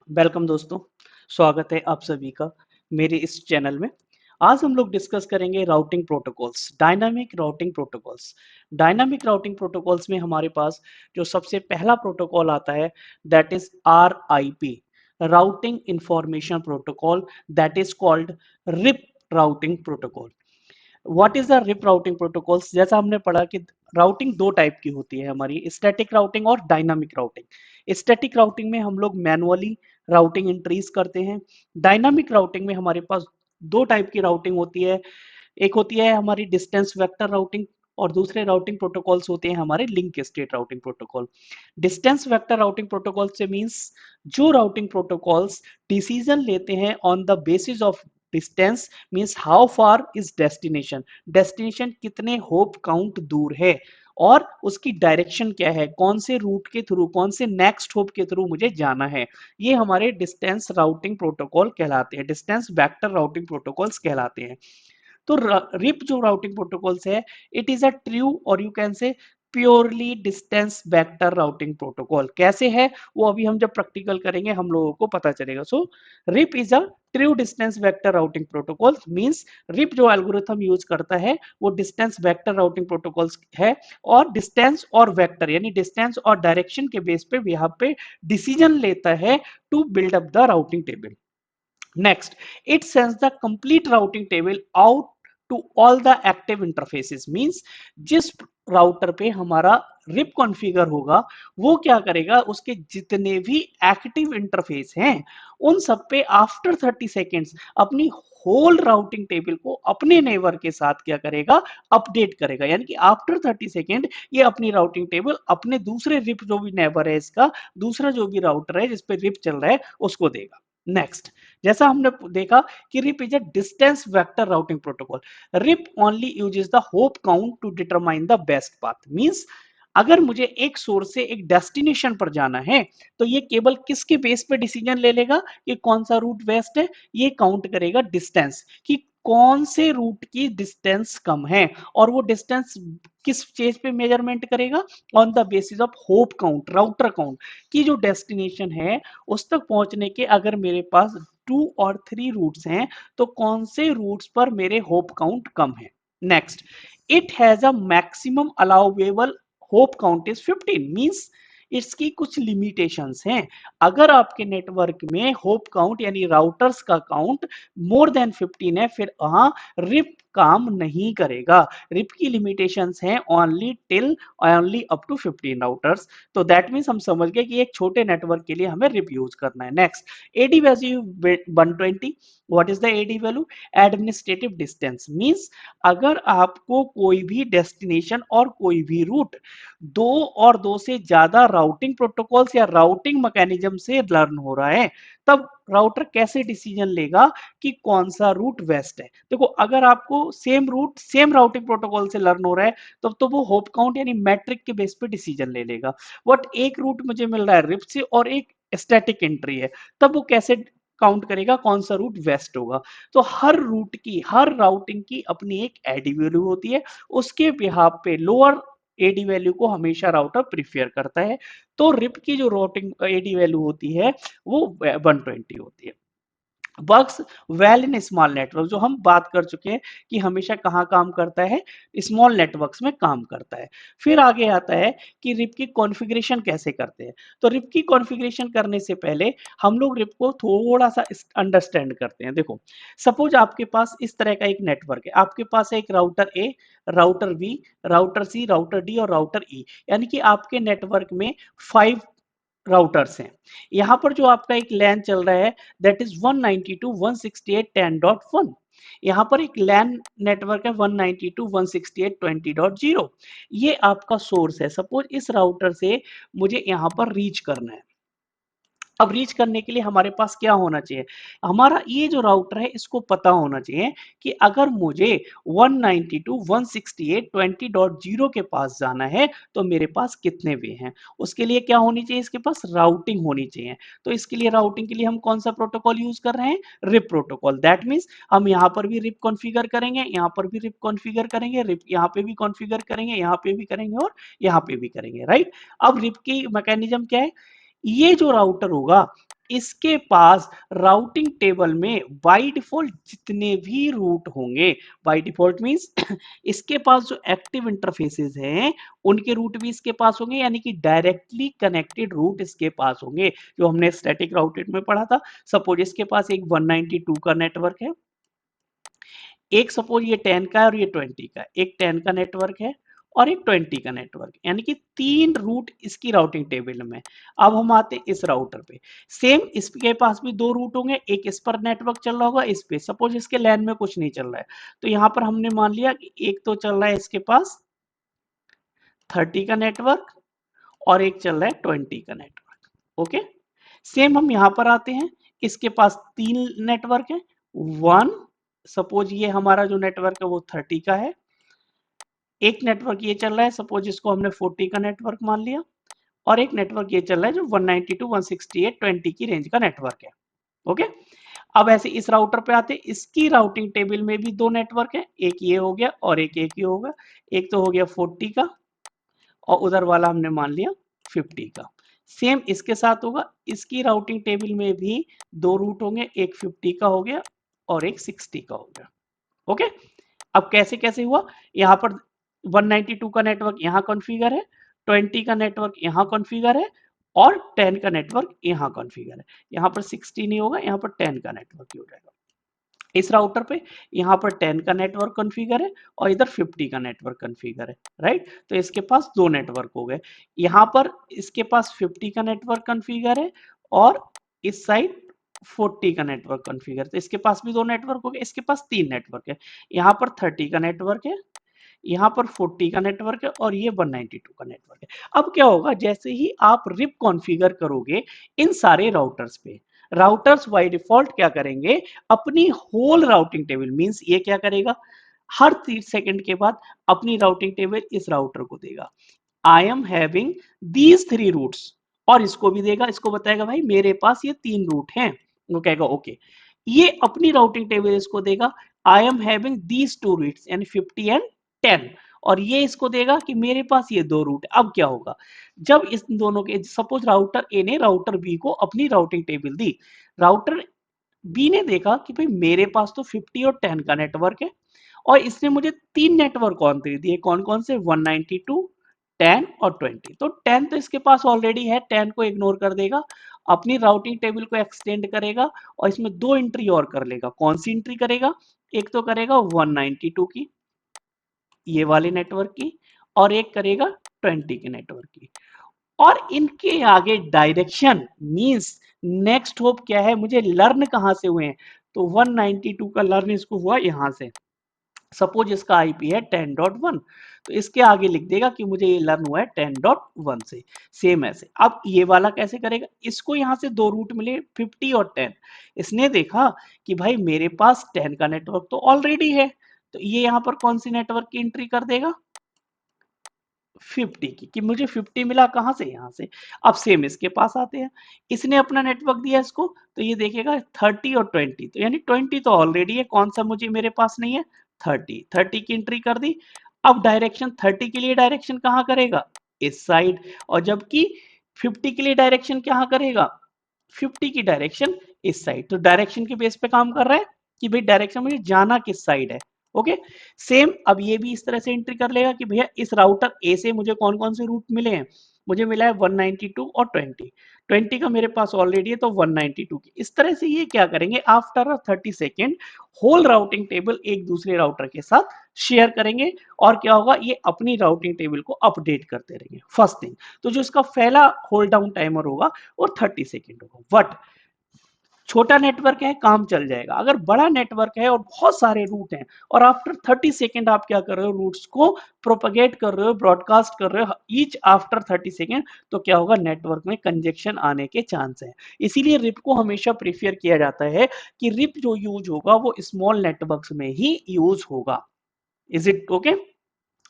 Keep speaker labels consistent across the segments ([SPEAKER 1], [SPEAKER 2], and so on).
[SPEAKER 1] Welcome दोस्तों, स्वागत है आप सभी का मेरे इस चैनल में। आज हम लोग डिस्कस करेंगे routing protocols, dynamic routing protocols. Dynamic routing protocols में हमारे पास जो सबसे पहला प्रोटोकॉल आता है that is RIP, routing information protocol, that is called RIP routing protocol. What is the RIP routing protocols? जैसा हमने पढ़ा कि राउटिंग दो टाइप की होती है हमारी, स्टैटिक राउटिंग और डायनामिक राउटिंग। स्टैटिक राउटिंग में हम लोग मैनुअली राउटिंग एंट्रीज करते हैं। डायनामिक राउटिंग में हमारे पास दो टाइप की राउटिंग होती है। एक होती है हमारी डिस्टेंस वेक्टर राउटिंग और दूसरे राउटिंग प्रोटोकॉल्स होते हैं हमारे link state routing protocol. Distance vector routing protocol से मींस जो राउटिंग प्रोटोकॉल्स डिसीजन लेते हैं on the basis of distance, means how far is destination, destination कितने होप काउंट दूर है और उसकी डायरेक्शन क्या है, कौन से रूट के थ्रू, कौन से नेक्स्ट होप के थ्रू मुझे जाना है। ये हमारे डिस्टेंस राउटिंग प्रोटोकॉल कहलाते हैं, डिस्टेंस वेक्टर राउटिंग प्रोटोकॉल्स कहलाते हैं। तो रिप जो राउटिंग प्रोटोकॉल्स है, इट इज अ ट्रू और you can say purely distance vector routing protocol. कैसे है वो अभी हम जब प्रैक्टिकल करेंगे हम लोगों को पता चलेगा। So RIP is a true distance vector routing protocol, means RIP जो एल्गोरिथम यूज करता है वो डिस्टेंस वेक्टर राउटिंग प्रोटोकॉल्स है और डिस्टेंस और वेक्टर यानी डिस्टेंस और डायरेक्शन के बेस पे यहाँ पे डिसीजन लेता है to build up the routing table. Next, it sends the complete routing table out to all the active interfaces, means जिस राउटर पे हमारा रिप कॉन्फ़िगर होगा वो क्या करेगा, उसके जितने भी एक्टिव इंटरफेस हैं उन सब पे आफ्टर 30 सेकेंड्स अपनी होल राउटिंग टेबल को अपने नेबर के साथ क्या करेगा, अपडेट करेगा। यानी कि आफ्टर 30 सेकेंड ये अपनी राउटिंग टेबल अपने दूसरे रिप जो भी नेबर है, इसका दूसरा जो भी राउटर है जिस पे रिप चल रहा है उसको देगा। नेक्स्ट, जैसा हमने देखा कि RIP is a distance vector routing protocol. RIP only uses the hop count to determine the best path, means अगर मुझे एक सोर्स से एक डेस्टिनेशन पर जाना है तो ये केवल किसके बेस पे डिसीजन ले लेगा कि कौन सा रूट बेस्ट है, ये काउंट करेगा डिस्टेंस कि कौन से रूट की डिस्टेंस कम है और वो डिस्टेंस किस चीज पे मेजरमेंट करेगा, on the basis of hope count, router count की जो डेस्टिनेशन है उस तक पहुंचने के अगर मेरे पास 2 और 3 रूट्स हैं तो कौन से रूट्स पर मेरे होप काउंट कम है। Next, it has a maximum allowable hope count is 15, means इसकी कुछ लिमिटेशंस हैं। अगर आपके नेटवर्क में होप काउंट यानी राउटर्स का काउंट मोर देन 15 है फिर वहां रिप काम नहीं करेगा। रिप की लिमिटेशंस हैं ओनली अप टू 15 राउटर्स। तो दैट मीन्स हम समझ गए कि एक छोटे नेटवर्क के लिए हमें रिप यूज करना है। Next, AD value 120। What is the AD value? Administrative distance, means अगर आपको कोई भी डेस्टिनेशन और कोई भी रूट दो से ज्यादा राउटिंग प्रोटोकॉल्स या राउटिंग मैकेनिज्म से लर्न हो रहा है तब राउटर कैसे डिसीजन लेगा कि कौन सा रूट बेस्ट है। देखो, अगर आपको same route same routing protocol से लर्न हो रहा है तब तो वो होप काउंट यानी मैट्रिक के बेस पे डिसीजन ले लेगा। बट एक रूट मुझे मिल रहा है रिप से और एक स्टैटिक एंट्री है, तब वो कैसे काउंट करेगा कौन सा रूट वेस्ट होगा। तो हर रूट की, हर राउटिंग की अपनी एक एडी वैल्यू होती है, उसके बिहाफ पे लोअर एडी वैल्यू को हमेशा राउटर प्रीफेयर करता है। तो रिप की जो राउटिंग एडी वैल्यू होती है वो 120 होती है। Works well in small network, जो हम बात कर चुके हैं कि हमेशा कहाँ काम करता है, स्मॉल नेटवर्क्स में काम करता है। फिर आगे आता है कि रिप की कॉन्फ़िगरेशन कैसे करते हैं। तो रिप की कॉन्फ़िगरेशन करने से पहले हम लोग रिप को थोड़ा सा अंडरस्टैंड करते हैं। देखो, सपोज आपके पास इस तरह का एक नेटवर्क है, आपके पास है एक राउटर ए, राउटर बी, राउटर सी, राउटर डी और राउटर ई, यानी कि आपके नेटवर्क में 5 राउटर्स हैं। यहाँ पर जो आपका एक लैन चल रहा है दैट इज 192.168.10.1। यहाँ पर एक लैन नेटवर्क है 192.168.20.0। ये आपका सोर्स है। सपोज इस राउटर से मुझे यहाँ पर रीच करना है। अब रीच करने के लिए हमारे पास क्या होना चाहिए, हमारा ये जो राउटर है इसको पता होना चाहिए कि अगर मुझे 192.168.20.0 के पास जाना है तो मेरे पास कितने वे हैं। उसके लिए क्या होनी चाहिए, इसके पास राउटिंग होनी चाहिए। तो इसके लिए राउटिंग के लिए हम कौन सा प्रोटोकॉल यूज कर रहे हैं, रिप प्रोटोकॉल। दैट मीन्स हम यहाँ पर भी रिप कॉन्फ़िगर करेंगे, यहाँ पर भी रिप कॉन्फ़िगर करेंगे, रिप यहाँ पे भी कॉन्फ़िगर करेंगे, यहाँ पे भी करेंगे और यहाँ पे भी करेंगे, राइट। अब रिप की मैकेनिज्म क्या है, ये जो राउटर होगा इसके पास राउटिंग टेबल में बाय डिफॉल्ट जितने भी रूट होंगे, बाय डिफॉल्ट मींस इसके पास जो एक्टिव इंटरफेसेस हैं उनके रूट भी इसके पास होंगे, यानी कि डायरेक्टली कनेक्टेड रूट इसके पास होंगे, जो हमने स्टैटिक राउटेड में पढ़ा था। सपोज इसके पास एक 192 का नेटवर्क है, एक सपोज ये 10 का है और ये 20 का है, एक 10 का नेटवर्क है और एक 20 का नेटवर्क, यानी कि 3 रूट इसकी राउटिंग टेबल में। अब हम आते हैं इस राउटर पे, सेम इसके पास भी 2 रूट होंगे, एक इस पर नेटवर्क चल रहा होगा, इस पे सपोज इसके लैन में कुछ नहीं चल रहा है, तो यहाँ पर हमने मान लिया कि एक तो चल रहा है इसके पास 30 का नेटवर्क और एक चल रहा है 20 का नेटवर्क। ओके, सेम हम यहां पर आते हैं, इसके पास 3 नेटवर्क है, वन सपोज ये हमारा जो नेटवर्क है वो 30 का है, एक नेटवर्क ये चल रहा है, सपोज इसको हमने 40 का नेटवर्क मान लिया, और एक नेटवर्क ये चल रहा है जो 192 168 20 की रेंज का नेटवर्क है। ओके, अब ऐसे इस राउटर पे आते हैं, इसकी राउटिंग टेबल में भी 2 नेटवर्क है, एक ये हो गया और एक ये होगा, एक तो हो गया 40 का और उधर वाला हमने मान लिया 50 का। सेम इसके साथ होगा, इसकी राउटिंग टेबल में भी 2 रूट होंगे, एक 50 का हो गया और एक 60 का हो गया। ओके, अब कैसे कैसे हुआ, यहाँ पर 192 का नेटवर्क यहाँ कॉन्फ़िगर है, 20 का नेटवर्क यहाँ कॉन्फ़िगर है और 10 का नेटवर्क यहाँ कॉन्फ़िगर है। यहाँ पर 60 नहीं होगा, यहाँ पर 10 का नेटवर्क ही हो जाएगा। इस राउटर पे यहाँ पर 10 का नेटवर्क कॉन्फ़िगर है और इधर 50 का नेटवर्क कॉन्फ़िगर है, राइट। तो इसके पास 2 नेटवर्क हो गए, यहाँ पर इसके पास 50 का नेटवर्क कॉन्फ़िगर है और इस साइड 40 का नेटवर्क कॉन्फ़िगर, तो इसके पास भी 2 नेटवर्क हो गए, इसके पास 3 नेटवर्क है, यहाँ पर 30 का नेटवर्क है, यहाँ पर 40 का नेटवर्क है और ये 192 का नेटवर्क है। अब क्या होगा, जैसे ही आप रिप कॉन्फ़िगर करोगे इन सारे राउटर्स पे, राउटर्स बाय डिफॉल्ट क्या करेंगे, अपनी होल राउटिंग टेबल मींस ये क्या करेगा, हर 30 सेकंड के बाद अपनी राउटिंग टेबल इस राउटर को देगा, I am having these 3 routes, और इसको भी देगा, इसको बताएगा भाई मेरे पास ये 3 रूट हैं, वो कहेगा ओके, ये अपनी राउटिंग टेबल इसको देगा, I am having these 2 routes यानी 50 एंड 10, और ये इसको देगा कि मेरे पास ये 2 रूट है। अब क्या होगा, जब इस दोनों के सपोज राउटर ए ने राउटर बी को अपनी राउटिंग टेबल दी, राउटर बी ने देखा कि भाई मेरे पास तो 50 और 10 का नेटवर्क है और इसने मुझे 3 नेटवर्क और दे दिए, कौन कौन से, 192 10 और 20, तो 10 तो इसके पास ऑलरेडी है, 10 को इग्नोर कर देगा, अपनी राउटिंग टेबल को एक्सटेंड करेगा और इसमें 2 एंट्री और कर लेगा, कौन सी एंट्री करेगा, एक तो करेगा 192 की ये वाले नेटवर्क की और एक करेगा 20 के नेटवर्क की, और इनके आगे डायरेक्शन मींस नेक्स्ट होप क्या है, मुझे लर्न कहां से हुए हैं, तो 192 का लर्न इसको हुआ यहां से, सपोज इसका आईपी है 10.1, तो इसके आगे लिख देगा कि मुझे ये लर्न हुआ है 10.1 से, सेम ऐसे। अब ये वाला कैसे करेगा, इसको यहाँ से 2 रूट मिले 50 और 10, इसने देखा कि भाई मेरे पास 10 का नेटवर्क तो ऑलरेडी है, तो ये यहाँ पर कौन सी नेटवर्क की एंट्री कर देगा, 50 की, कि मुझे 50 मिला कहां से, यहां से। अब सेम इसके पास आते हैं, इसने अपना नेटवर्क दिया इसको, तो ये देखेगा 30 और 20, तो यानी 20 तो ऑलरेडी है, कौन सा मुझे मेरे पास नहीं है, 30 की एंट्री कर दी। अब डायरेक्शन 30 के लिए डायरेक्शन कहाँ करेगा, इस साइड, और जबकि 50 के लिए डायरेक्शन कहाँ करेगा, 50 की डायरेक्शन इस साइड, तो डायरेक्शन के बेस पे काम कर रहा है कि भाई डायरेक्शन मुझे जाना किस साइड है। ओके, सेम अब ये भी इस तरह से एंट्री कर लेगा कि भैया इस राउटर ए से मुझे कौन कौन से रूट मिले हैं, मुझे मिला है 192 और 20 का मेरे पास ऑलरेडी है तो 192 की, इस तरह से ये क्या करेंगे, after 30 second whole routing table एक दूसरे राउटर के साथ शेयर करेंगे, और क्या होगा, ये अपनी राउटिंग टेबल को अपडेट करते रहेंगे, फर्स्ट थिंग। तो जो इसका पहला होल्ड डाउन टाइमर होगा वो 30 सेकेंड होगा, बट छोटा नेटवर्क है काम चल जाएगा, अगर बड़ा नेटवर्क है और बहुत सारे रूट हैं और आफ्टर 30 सेकेंड आप क्या कर रहे हो, रूट्स को प्रोपगेट कर रहे हो, ब्रॉडकास्ट कर रहे हो ईच आफ्टर 30 सेकेंड, तो क्या होगा, नेटवर्क में कंजेक्शन आने के चांस है। इसीलिए रिप को हमेशा प्रीफर किया जाता है कि रिप जो यूज होगा वो स्मॉल नेटवर्क्स में ही यूज होगा। Is it okay,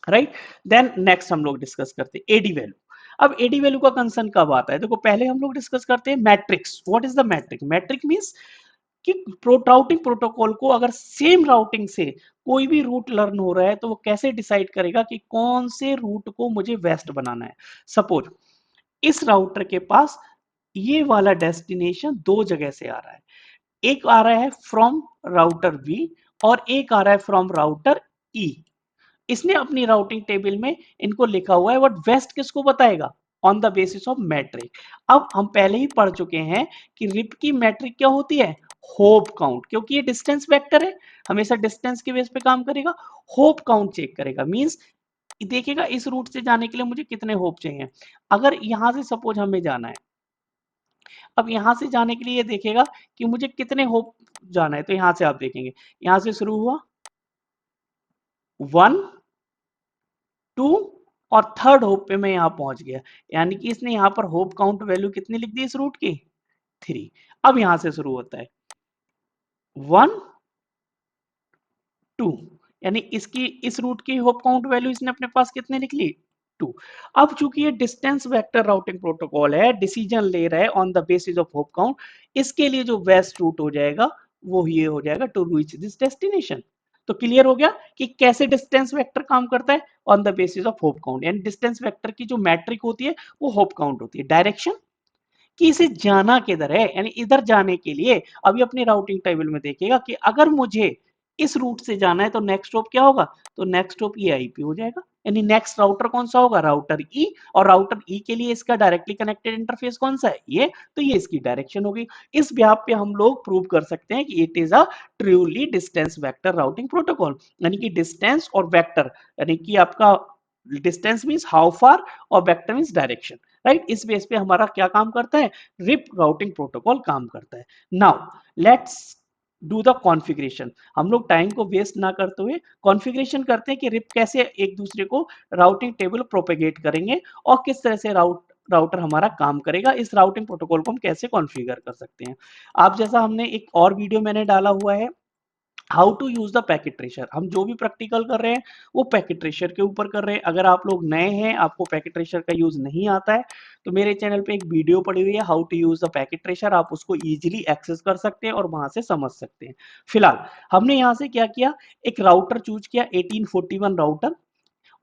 [SPEAKER 1] right. Then next हम लोग डिस्कस करते हैं एडी वैल्यू। अब एडी वैल्यू का कंसर्न कब आता है, देखो पहले हम लोग डिस्कस करते हैं metrics, what is the metric, metric means कि राउटिंग प्रोटोकॉल को अगर सेम राउटिंग से कोई भी रूट लर्न हो रहा है तो वो कैसे डिसाइड करेगा कि कौन से रूट को मुझे वेस्ट बनाना है। सपोज इस राउटर के पास ये वाला डेस्टिनेशन दो जगह से आ रहा है, एक आ रहा है फ्रॉम राउटर बी और एक आ रहा है फ्रॉम राउटर ई। इसने अपनी राउटिंग टेबल में इनको लिखा हुआ है, बट वेस्ट किसको बताएगा? On the basis of metric. अब हम पहले ही पढ़ चुके हैं कि रिप की मैट्रिक क्या होती है? होप काउंट, क्योंकि ये डिस्टेंस वेक्टर है, हमेशा डिस्टेंस के बेस पे काम करेगा। होप काउंट चेक करेगा, मींस देखिएगा इस रूट से जाने के लिए मुझे कितने होप चाहिए। अगर यहां से सपोज हमें जाना है, अब यहां से जाने के लिए ये देखेगा कि मुझे कितने होप जाना है, तो यहां से आप देखेंगे, यहां से शुरू हुआ 1 2 और थर्ड होप पे मैं यहां पहुंच गया, यानी कि इसने यहां पर होप काउंट वैल्यू कितनी लिख दी इस रूट की? 3। अब यहां से शुरू होता है 1 2, यानी इसकी इस रूट की होप काउंट वैल्यू इसने अपने पास कितने लिख ली? 2। अब चूंकि ये डिस्टेंस वेक्टर राउटिंग प्रोटोकॉल है, डिसीजन ले रहा है on the basis of hope count, इसके लिए जो बेस्ट रूट हो जाएगा वो ये हो जाएगा टू रीच दिस डेस्टिनेशन। तो क्लियर हो गया कि कैसे डिस्टेंस वेक्टर काम करता है, on the basis of hope count. यानी डिस्टेंस वेक्टर की जो मैट्रिक होती है वो होप काउंट होती है। डायरेक्शन कि इसे जाना किधर है, यानी इधर जाने के लिए अभी अपनी राउटिंग टेबल में देखिएगा कि अगर मुझे इस रूट से जाना है तो नेक्स्ट स्टॉप क्या होगा? तो नेक्स्ट स्टॉप ये आईपी हो जाएगा, यानी नेक्स्ट राउटर कौन सा होगा? राउटर ई। और राउटर ई के लिए इसका डायरेक्टली कनेक्टेड इंटरफेस कौन सा है? ये। तो ये इसकी डायरेक्शन होगी। इस व्याप पे हम लोग प्रूव कर सकते हैं कि it is a truly distance vector routing protocol, यानी कि डिस्टेंस और वेक्टर, यानी कि आपका डिस्टेंस मींस हाउ फार और वेक्टर मींस डायरेक्शन, राइट? इस बेस पे हमारा क्या काम करता है? रिप राउटिंग प्रोटोकॉल काम करता है। Now let's do the configuration. हम लोग टाइम को वेस्ट ना करते हुए कॉन्फ़िगरेशन करते हैं कि रिप कैसे एक दूसरे को राउटिंग टेबल प्रोपेगेट करेंगे और किस तरह से राउटर हमारा काम करेगा, इस राउटिंग प्रोटोकॉल को हम कैसे कॉन्फ़िगर कर सकते हैं। आप जैसा हमने एक और वीडियो मैंने डाला हुआ है, how to use the packet tracer. हम जो भी प्रैक्टिकल कर रहे हैं वो पैकेट ट्रेशर के ऊपर कर रहे हैं। अगर आप लोग नए हैं, आपको पैकेट ट्रेशर का यूज नहीं आता है, तो मेरे चैनल पे एक वीडियो पड़ी हुई है how to use the packet tracer, आप उसको इजीली एक्सेस कर सकते हैं और वहां से समझ सकते हैं। फिलहाल हमने यहाँ से क्या किया, एक राउटर चूज किया 1841 राउटर,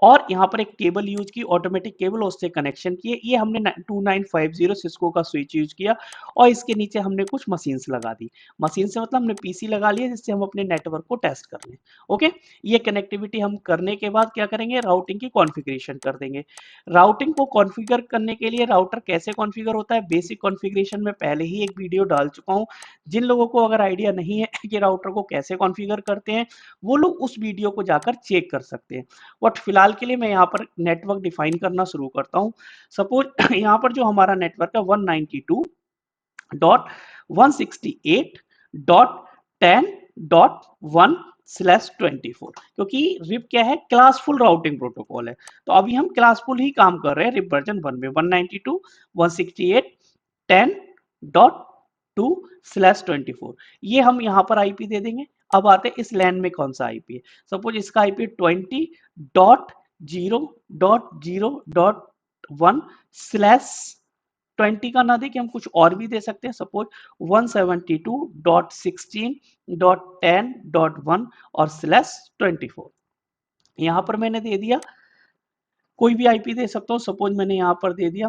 [SPEAKER 1] और यहाँ पर एक केबल यूज की, ऑटोमेटिक केबल, उससे कनेक्शन किए। ये हमने 2950 सिस्को का स्विच यूज किया और इसके नीचे हमने कुछ मशीन्स लगा दी। मशीन से मतलब हमने पीसी लगा लिया जिससे हम अपने नेटवर्क को टेस्ट कर लें। ओके, ये कनेक्टिविटी हम करने के बाद क्या करेंगे, राउटिंग की कॉन्फ़िगरेशन कर देंगे। राउटिंग को कॉन्फ़िगर करने के लिए राउटर कैसे कॉन्फ़िगर होता है, बेसिक कॉन्फ़िगरेशन में पहले ही एक वीडियो डाल चुका हूँ। जिन लोगों को अगर आइडिया नहीं है कि राउटर को कैसे कॉन्फ़िगर करते हैं, वो लोग उस वीडियो को जाकर चेक कर सकते हैं। बट फिलहाल के लिए मैं यहाँ पर नेटवर्क डिफाइन करना शुरू करता हूँ। सपोज यहाँ पर जो हमारा नेटवर्क है 192.168.10.1/24, क्योंकि रिप क्या है, क्लासफुल राउटिंग प्रोटोकॉल है। तो अभी हम क्लासफुल ही काम कर रहे हैं रिप वर्जन 1 में 192.168.10.2/24। ये हम यहाँ पर आईपी दे देंगे। अब आते हैं इस लैन में कौन सा आईपी है। सपोज इसका आईपी 20.0.0.1/20 का ना दे कि हम कुछ और भी दे सकते हैं। सपोज 172.16.10.1 और /24। यहां पर मैंने दे दिया, कोई भी आईपी दे सकता हूं। सपोज मैंने यहां पर दे दिया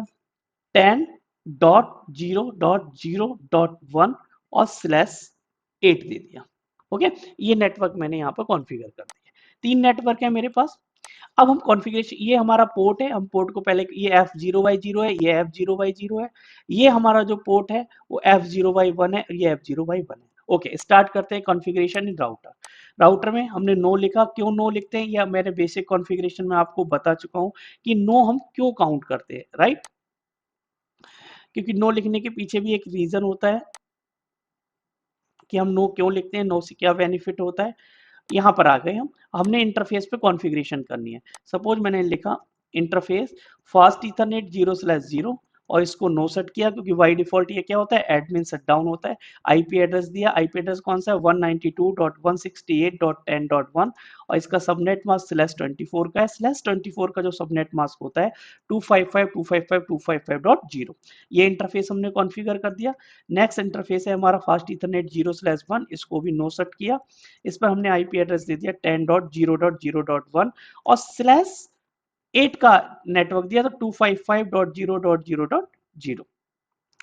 [SPEAKER 1] 10.0.0.1 और /8 दे दिया। ओके, ये नेटवर्क मैंने यहाँ पर कॉन्फ़िगर कर दिया। 3 नेटवर्क है मेरे पास। अब हम कॉन्फ़िगरेशन, ये हमारा पोर्ट है, हम पोर्ट को पहले, ये F0/0 है, ये F0/0 है, ये हमारा जो पोर्ट है वो F0/1 है, ये F0/1 है। ओके, स्टार्ट करते हैं कॉन्फ़िगरेशन इन राउटर। राउटर में हमने नो लिखा, क्यों नो लिखते हैं या मैंने बेसिक कॉन्फ़िगरेशन में आपको बता चुका हूँ कि नो हम क्यों काउंट करते हैं, राइट? क्योंकि नो लिखने के पीछे भी एक रीजन होता है कि हम नो क्यों लिखते हैं, नो से क्या बेनिफिट होता है। यहाँ पर आ गए हम, हमने इंटरफेस पे कॉन्फ़िगरेशन करनी है। सपोज मैंने लिखा इंटरफेस फास्ट ईथरनेट 0/0 और इसको नो सेट किया, क्योंकि बाई डिफॉल्ट ये क्या होता है, एडमिन शट डाउन होता है। आईपी एड्रेस दिया, आईपी एड्रेस कौन सा है, 192.168.10.1 और इसका सबनेट मास्क /24 का है। /24 का जो सबनेट मास्क होता है 255.255.255.0। ये इंटरफेस हमने कॉन्फ़िगर कर दिया। नेक्स्ट इंटरफेस है हमारा फास्ट ईथरनेट 0/1, इसको भी नो सेट किया। इस पर हमने आईपी एड्रेस दे दिया 10.0.0.1 और /8 का नेटवर्क दिया तो 255.0.0.0।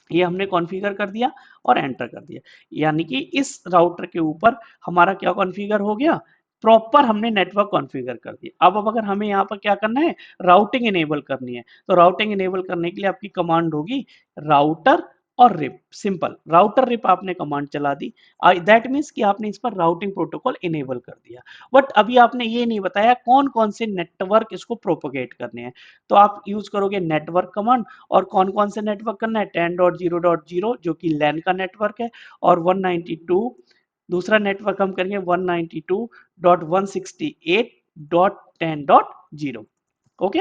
[SPEAKER 1] ये हमने कॉन्फ़िगर कर दिया और एंटर कर दिया। यानी कि इस राउटर के ऊपर हमारा क्या कॉन्फ़िगर हो गया? प्रॉपर हमने नेटवर्क कॉन्फ़िगर कर दिया। अब अगर हमें यहाँ पर क्या करना है? राउटिंग इनेबल करनी है। तो राउटिंग इनेबल करने के लिए आपकी कमांड होगी राउटर और रिप, सिंपल। राउटर रिप आपने कमांड चला दी। दैट मीन्स कि आपने इस पर राउटिंग प्रोटोकॉल इनेबल कर दिया। बट अभी आपने ये नहीं बताया कौन-कौन से नेटवर्क इसको प्रोपेगेट करने हैं। तो आप यूज़ करोगे नेटवर्क कमांड और कौन-कौन से नेटवर्क करना है 10.0.0 जो कि लैन का नेटवर्क है और 192 दूसरा नेटवर्क हम करेंगे 192.168.10.0 ओके।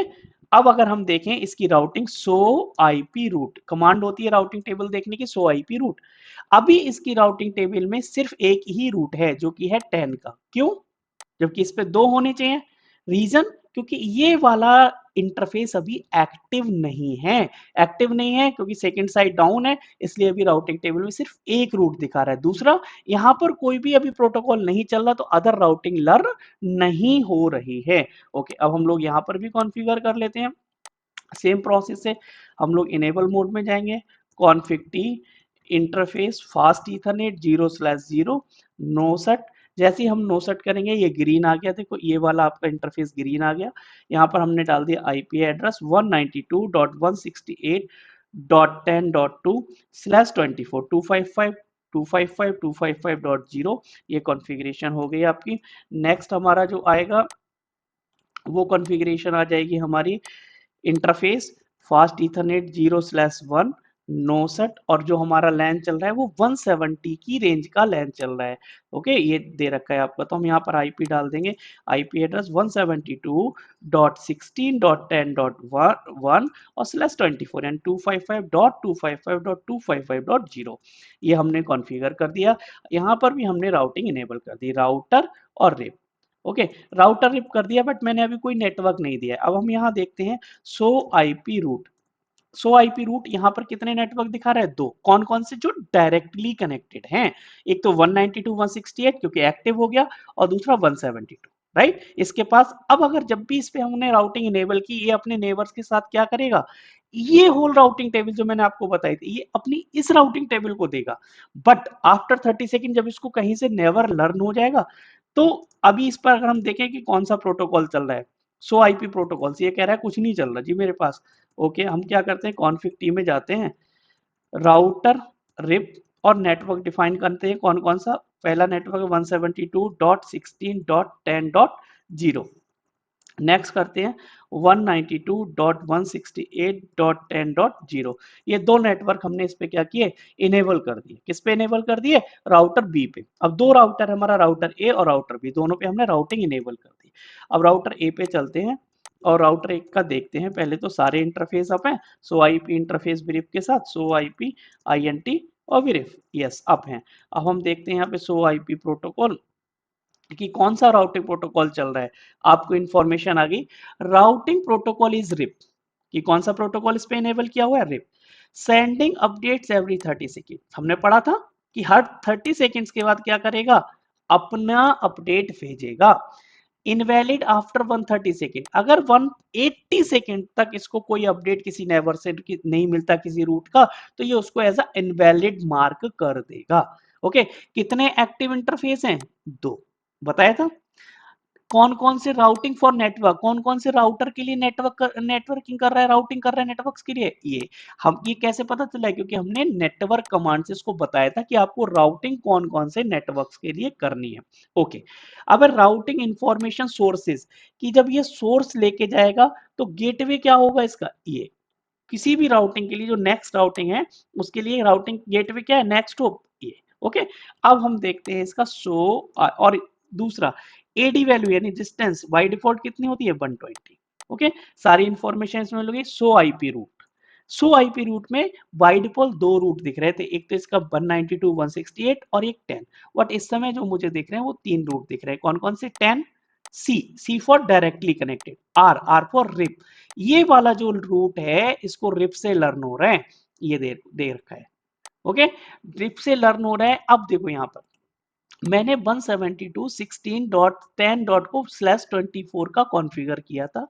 [SPEAKER 1] अब अगर हम देखें इसकी राउटिंग सो आईपी रूट कमांड होती है राउटिंग टेबल देखने की सो आईपी रूट। अभी इसकी राउटिंग टेबल में सिर्फ एक ही रूट है जो कि है 10 का। क्यों? जबकि इस पे दो होने चाहिए। रीजन क्योंकि ये वाला इंटरफेस अभी एक्टिव नहीं है। एक्टिव नहीं है क्योंकि सेकंड साइड डाउन है, इसलिए अभी राउटिंग टेबल में सिर्फ एक रूट दिखा रहा है। दूसरा, यहाँ पर कोई भी अभी प्रोटोकॉल नहीं चल रहा, तो अदर राउटिंग लर्न नहीं हो रही है। ओके, अब हम लोग यहाँ पर भी कॉन्फ़िगर कर लेते हैं। सेम प्रोसेस से हम लोग इनेबल मोड में जाएंगे। Config T interface fast ethernet 0/0 no shut. जैसे ही हम नो सेट करेंगे ये ग्रीन आ गया। देखो ये वाला आपका इंटरफेस ग्रीन आ गया। यहाँ पर हमने डाल दिया आईपी एड्रेस 192.168.10.2/24 255.255.255.0। ये कॉन्फ़िगरेशन हो गई आपकी। नेक्स्ट हमारा जो आएगा वो कॉन्फ़िगरेशन आ जाएगी हमारी interface fast ethernet 0/1 no set और जो हमारा लैन चल रहा है वो 170 की रेंज का लैन चल रहा है। ओके, ये दे रखा है आपका। तो हम यहाँ पर आईपी डाल देंगे। आईपी एड्रेस 172.16.10.1 और /24 एंड 255.255.255.0 ये हमने कॉन्फ़िगर कर दिया। यहाँ पर भी हमने राउटिंग इनेबल कर दी राउटर और रिप। ओके, राउटर रिप कर दिया बट मैंने अभी कोई नेटवर्क नहीं दिया। अब हम यहाँ देखते हैं सो आईपी रूट। सो आईपी रूट यहाँ पर कितने नेटवर्क दिखा रहा है? दो। कौन कौन से? जो डायरेक्टली कनेक्टेड हैं। एक तो 192.168 क्योंकि एक्टिव हो गया और दूसरा 172 राइट। इसके पास अब अगर जब भी इस पे हमने राउटिंग इनेबल की ये अपने नेबर्स के साथ क्या करेगा? ये होल राउटिंग टेबल जो मैंने आपको बताई थी ये अपनी इस राउटिंग टेबल को देगा। बट आफ्टर 30 सेकेंड जब इसको कहीं से नेवर लर्न हो जाएगा तो अभी इस पर अगर हम देखें कि कौन सा प्रोटोकॉल चल रहा है सो आईपी प्रोटोकॉल ये कह रहा है कुछ नहीं चल रहा जी मेरे पास। ओके, हम क्या करते हैं कॉन्फ़िग टी में जाते हैं राउटर रिप और नेटवर्क डिफाइन करते हैं कौन कौन सा। पहला नेटवर्क 172.16.10.0। नेक्स्ट करते हैं 192.168.10.0। ये दो नेटवर्क हमने इस पे क्या किए? इनेबल कर दिए। किस पे इनेबल कर दिए? राउटर बी पे। अब दो राउटर हमारा राउटर ए और राउटर बी दोनों पे हमने राउटिंग इनेबल कर दी। अब राउटर ए पे चलते हैं और राउटर एक का देखते हैं। पहले तो सारे इंटरफेस अप हैं। सो आईपी इंटरफेस ब्रीफ के साथ सो आईपी आईएनटी और ब्रीफ यस अप हैं। अब हम देखते हैं यहाँ पे सो आईपी प्रोटोकॉल कि कौन सा राउटिंग प्रोटोकॉल चल रहा है। आपको इंफॉर्मेशन आ गई राउटिंग प्रोटोकॉल इज रिप कि कौन सा प्रोटोकॉल इस पे इनेबल किया हुआ है? RIP. Sending updates every 30 second. हमने पढ़ा था कि हर 30 सेकेंड्स के बाद क्या करेगा? अपना अपडेट भेजेगा। Invalid after 130 second. अगर 180 सेकेंड तक इसको कोई अपडेट किसी नेबर से नहीं मिलता किसी रूट का तो ये उसको एज अ इनवैलिड मार्क कर देगा। ओके, कितने एक्टिव इंटरफेस हैं? दो बताया था। कौन कौन से राउटिंग फॉर नेटवर्क कौन कौन से राउटर के लिए नेटवर्किंग कर रहा है राउटिंग कर रहा है नेटवर्क्स के लिए ये। हम ये कैसे पता चला है? क्योंकि हमने नेटवर्क कमांड से इसको बताया था कि आपको राउटिंग कौन कौन से नेटवर्क्स के लिए करनी है। ओके, अब राउटिंग इंफॉर्मेशन सोर्सेज कि जब ये सोर्स लेके जाएगा तो गेटवे क्या होगा इसका? ये किसी भी राउटिंग के लिए जो नेक्स्ट राउटिंग है उसके लिए राउटिंग गेटवे क्या है? नेक्स्ट होप ये। ओके, अब हम देखते हैं इसका सो और दूसरा एडी वैल्यू यानी डिस्टेंस बाय डिफॉल्ट कितनी होती है? 120। ओके, सारी इंफॉर्मेशन इसमें लोगे। सो आईपी रूट सो आईपी रूट में बाय डिफॉल्ट दो रूट दिख रहे थे। एक तो इसका 192.168 और एक 10। बट इस समय जो मुझे दिख रहे हैं वो तीन रूट दिख रहे हैं। कौन कौन से? 10 C for directly connected, R for RIP. ये वाला जो रूट है इसको रिप से लर्न हो रहा है। ये दे रखा है। ओके, रिप से लर्न हो रहा है। अब देखो यहाँ पर मैंने 172.16.10. को /24 का कॉन्फ़िगर किया था।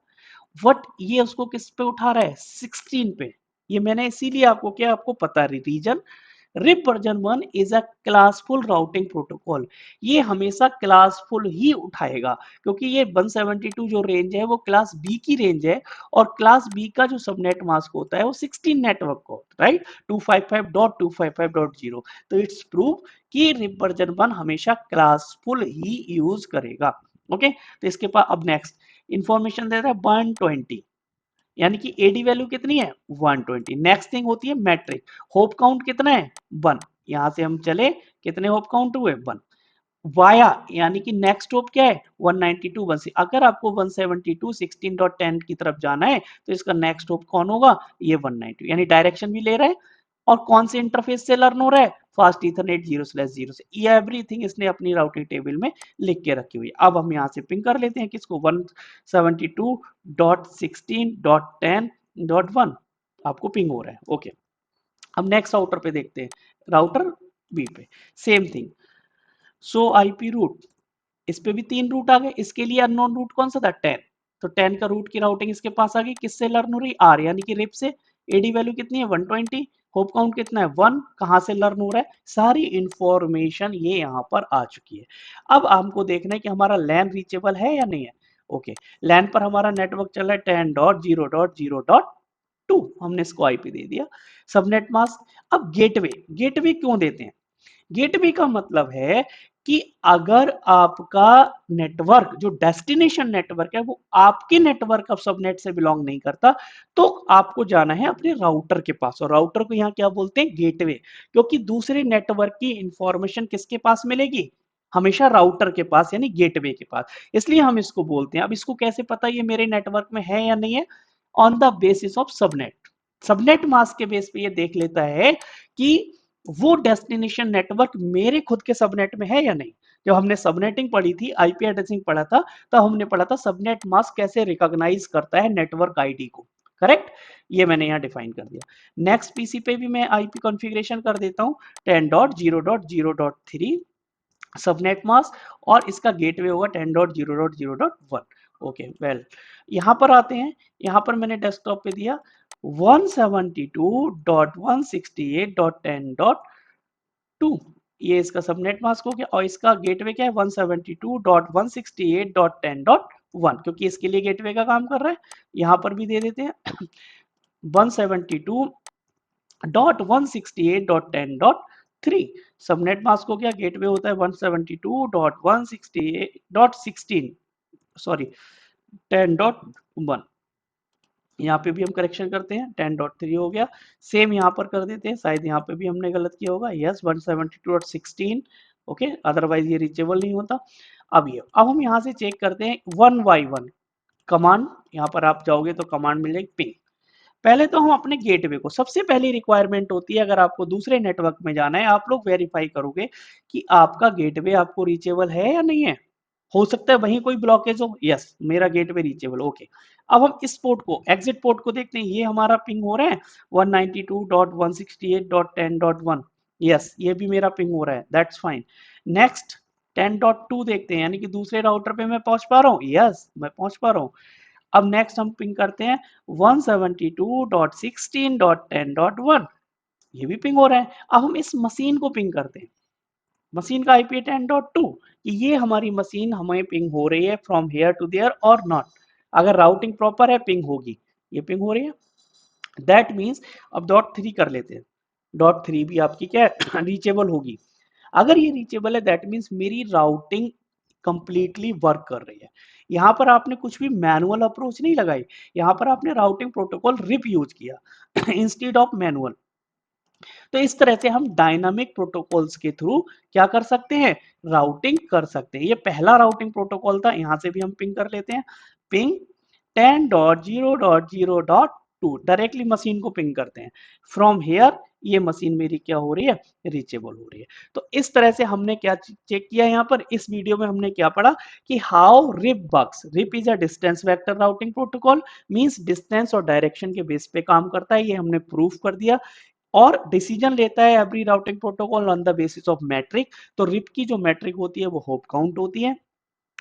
[SPEAKER 1] बट ये उसको किस पे उठा रहा है? 16 पे। ये मैंने इसीलिए आपको क्या आपको पता reason. RIP version 1 is a classful routing protocol. ये हमेशा क्लासफुल ही उठाएगा, क्योंकि ये 172 जो रेंज है वो क्लास बी की रेंज है, और क्लास बी का जो सबनेट मास्क होता है वो 16 नेटवर्क का होता है, राइट, 255.255.0। तो इट्स प्रूव कि रिप वर्जन 1 हमेशा क्लासफुल ही यूज करेगा। ओके, तो इसके पास अब नेक्स्ट इंफॉर्मेशन देता है 120, यानी कि एडी वैल्यू कितनी है 120। नेक्स्ट थिंग होती है मैट्रिक, होप काउंट कितना है 1। यहां से हम चले, कितने होप काउंट हुए 1। वाया यानी कि नेक्स्ट होप क्या है 192 1 से, अगर आपको 172 16.10 की तरफ जाना है तो इसका नेक्स्ट होप कौन होगा, ये 192, यानी डायरेक्शन भी ले रहा है। और कौन से इंटरफेस से लर्न हो रहा है, फास्ट ईथरनेट 0/0 से। ये एवरीथिंग इसने अपनी राउटिंग टेबल में लिख के रखी हुई है। अब हम यहाँ से पिंग कर लेते हैं किसको 172.16.10.1 आपको पिंग हो रहा है। ओके, अब नेक्स्ट राउटर पे देखते हैं, राउटर बी पे सेम थिंग। सो आईपी रूट, इस पे भी 3 रूट आ गए, इसके लिए अननोन रूट कौन सा था 10, तो 10 का रूट की राउटिंग इसके पास आ गई, किससे लर्न हो रही आर, यानी कि रिप से। एडी वैल्यू कितनी है 120, होप काउंट कितना है 1, कहां से लर्न हो रहा है, सारी इंफॉर्मेशन ये यहाँ पर आ चुकी है। अब हमको देखना है कि हमारा लैन रीचेबल है या नहीं है। ओके, लैन पर हमारा नेटवर्क चल रहा है 10.0.0.2, हमने इसको आईपी दे दिया। सबनेट मास्क, अब गेटवे, गेटवे क्यों देते हैं, गेटवे का मतलब है कि अगर आपका नेटवर्क जो डेस्टिनेशन नेटवर्क है वो आपके नेटवर्क ऑफ सबनेट से बिलोंग नहीं करता, तो आपको जाना है अपने राउटर के पास, और राउटर को यहाँ क्या बोलते हैं गेटवे, क्योंकि दूसरे नेटवर्क की इंफॉर्मेशन किसके पास मिलेगी, हमेशा राउटर के पास, यानी गेटवे के पास, इसलिए हम इसको बोलते हैं। अब इसको कैसे पता ये मेरे नेटवर्क में है या नहीं है, on the basis of subnet. Subnet mask के बेस पे ये देख लेता है कि वो डेस्टिनेशन नेटवर्क मेरे खुद के सबनेट में है या नहीं। जब हमने सबनेटिंग पढ़ी थी, आईपी एड्रेसिंग पढ़ा था, तब हमने पढ़ा था सबनेट मास्क कैसे रिकॉग्नाइज करता है नेटवर्क आईडी को, करेक्ट, ये मैंने यहाँ डिफाइन कर दिया। नेक्स्ट पीसी पे भी मैं आईपी कॉन्फ़िगरेशन कर देता हूँ 10.0.0.3 सबनेट मास्क, और इसका गेटवे होगा 10.0.0.1। ओके वेल, यहाँ पर आते हैं, यहाँ पर मैंने डेस्कटॉप पे दिया 172.168.10.2, ये इसका सबनेट मास्क हो गया, और इसका गेटवे क्या है 172.168.10.1, क्योंकि इसके लिए गेटवे का काम कर रहा है। यहाँ पर भी दे देते हैं 172.168.10.3, सबनेट मास्क हो गया, गेटवे होता है 172.168.16, सॉरी 10.1, यहाँ पे भी हम करेक्शन करते हैं 10.3 हो गया। सेम यहाँ पर कर देते हैं, शायद यहाँ पे भी हमने गलत किया होगा, यस 172.16, ओके, अदरवाइज ये रीचेबल नहीं होता। अब हम यहाँ से चेक करते हैं वन बाई वन कमांड, यहाँ पर आप जाओगे तो कमांड मिल जाएगी पिंग। पहले तो हम अपने गेटवे को, सबसे पहली रिक्वायरमेंट होती है अगर आपको दूसरे नेटवर्क में जाना है, आप लोग वेरीफाई करोगे कि आपका गेटवे आपको रीचेबल है या नहीं है। हो सकता है वहीं कोई ब्लॉकेज हो, यस मेरा गेटवे रीचेबल, ओके। अब हम इस पोर्ट को, एग्जिट पोर्ट को देखते हैं, ये हमारा पिंग हो रहा है 192.168.10.1, यस ये भी मेरा पिंग हो रहा है, दैट्स फाइन। नेक्स्ट 10.2 देखते हैं, यानी कि दूसरे राउटर पे मैं पहुंच पा रहा हूँ, यस मैं पहुंच पा रहा हूँ। अब नेक्स्ट हम पिंग करते हैं 172.16.10.1, ये भी पिंग हो रहा है। अब हम इस मशीन को पिंग करते हैं, मशीन का आईपी 10.2, कि ये हमारी मशीन हमें पिंग हो रही है फ्रॉम हेयर टू देयर और नॉट, अगर राउटिंग प्रॉपर है पिंग होगी, ये पिंग हो रही है, दैट मीन्स। अब डॉट थ्री कर लेते हैं, डॉट थ्री भी आपकी क्या है रीचेबल होगी। अगर ये रीचेबल है दैट मीन्स मेरी राउटिंग कंप्लीटली वर्क कर रही है। यहाँ पर आपने कुछ भी मैनुअल अप्रोच नहीं लगाई, यहाँ पर आपने राउटिंग प्रोटोकॉल रिप यूज किया इंस्टेड ऑफ मैनुअल। तो इस तरह से हम डायनामिक प्रोटोकॉल्स के थ्रू क्या कर सकते हैं, राउटिंग कर सकते हैं। ये पहला राउटिंग प्रोटोकॉल था, यहाँ से भी हम पिंग कर लेते हैं, पिंग 10.0.0.2, डायरेक्टली मशीन को पिंग करते हैं फ्रॉम हेयर, ये मशीन मेरी क्या हो रही है रीचेबल हो रही है। तो इस तरह से हमने क्या चेक किया, यहाँ पर इस वीडियो में हमने क्या पढ़ा कि how RIP works. RIP is a distance vector routing protocol, means distance और डायरेक्शन के बेस पे काम करता है, ये हमने प्रूफ कर दिया। और डिसीजन लेता है every routing protocol on the basis of metric, तो रिप की जो मैट्रिक होती है वो होप काउंट होती है।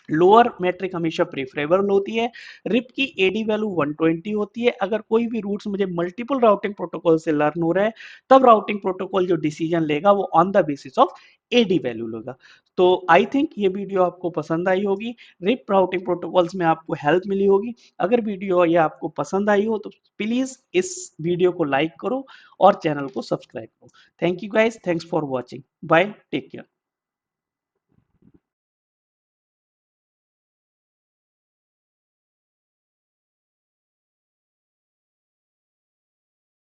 [SPEAKER 1] लोअर मैट्रिक हमेशा प्रेफरेबल होती है। रिप की एडी वैल्यू 120 होती है। अगर कोई भी रूट्स मुझे मल्टीपल राउटिंग प्रोटोकॉल से लर्न हो रहा है, तब राउटिंग प्रोटोकॉल जो डिसीजन लेगा वो on the basis of AD value लेगा। तो आई थिंक ये वीडियो आपको पसंद आई होगी। रिप राउटिंग प्रोटोकॉल्स में आपको हेल्प मिली होगी। अगर वीडियो ये आपको पसंद आई हो तो प्लीज इस वीडियो को लाइक करो और चैनल को सब्सक्राइब करो। Thank you guys, thanks for watching, bye, take care.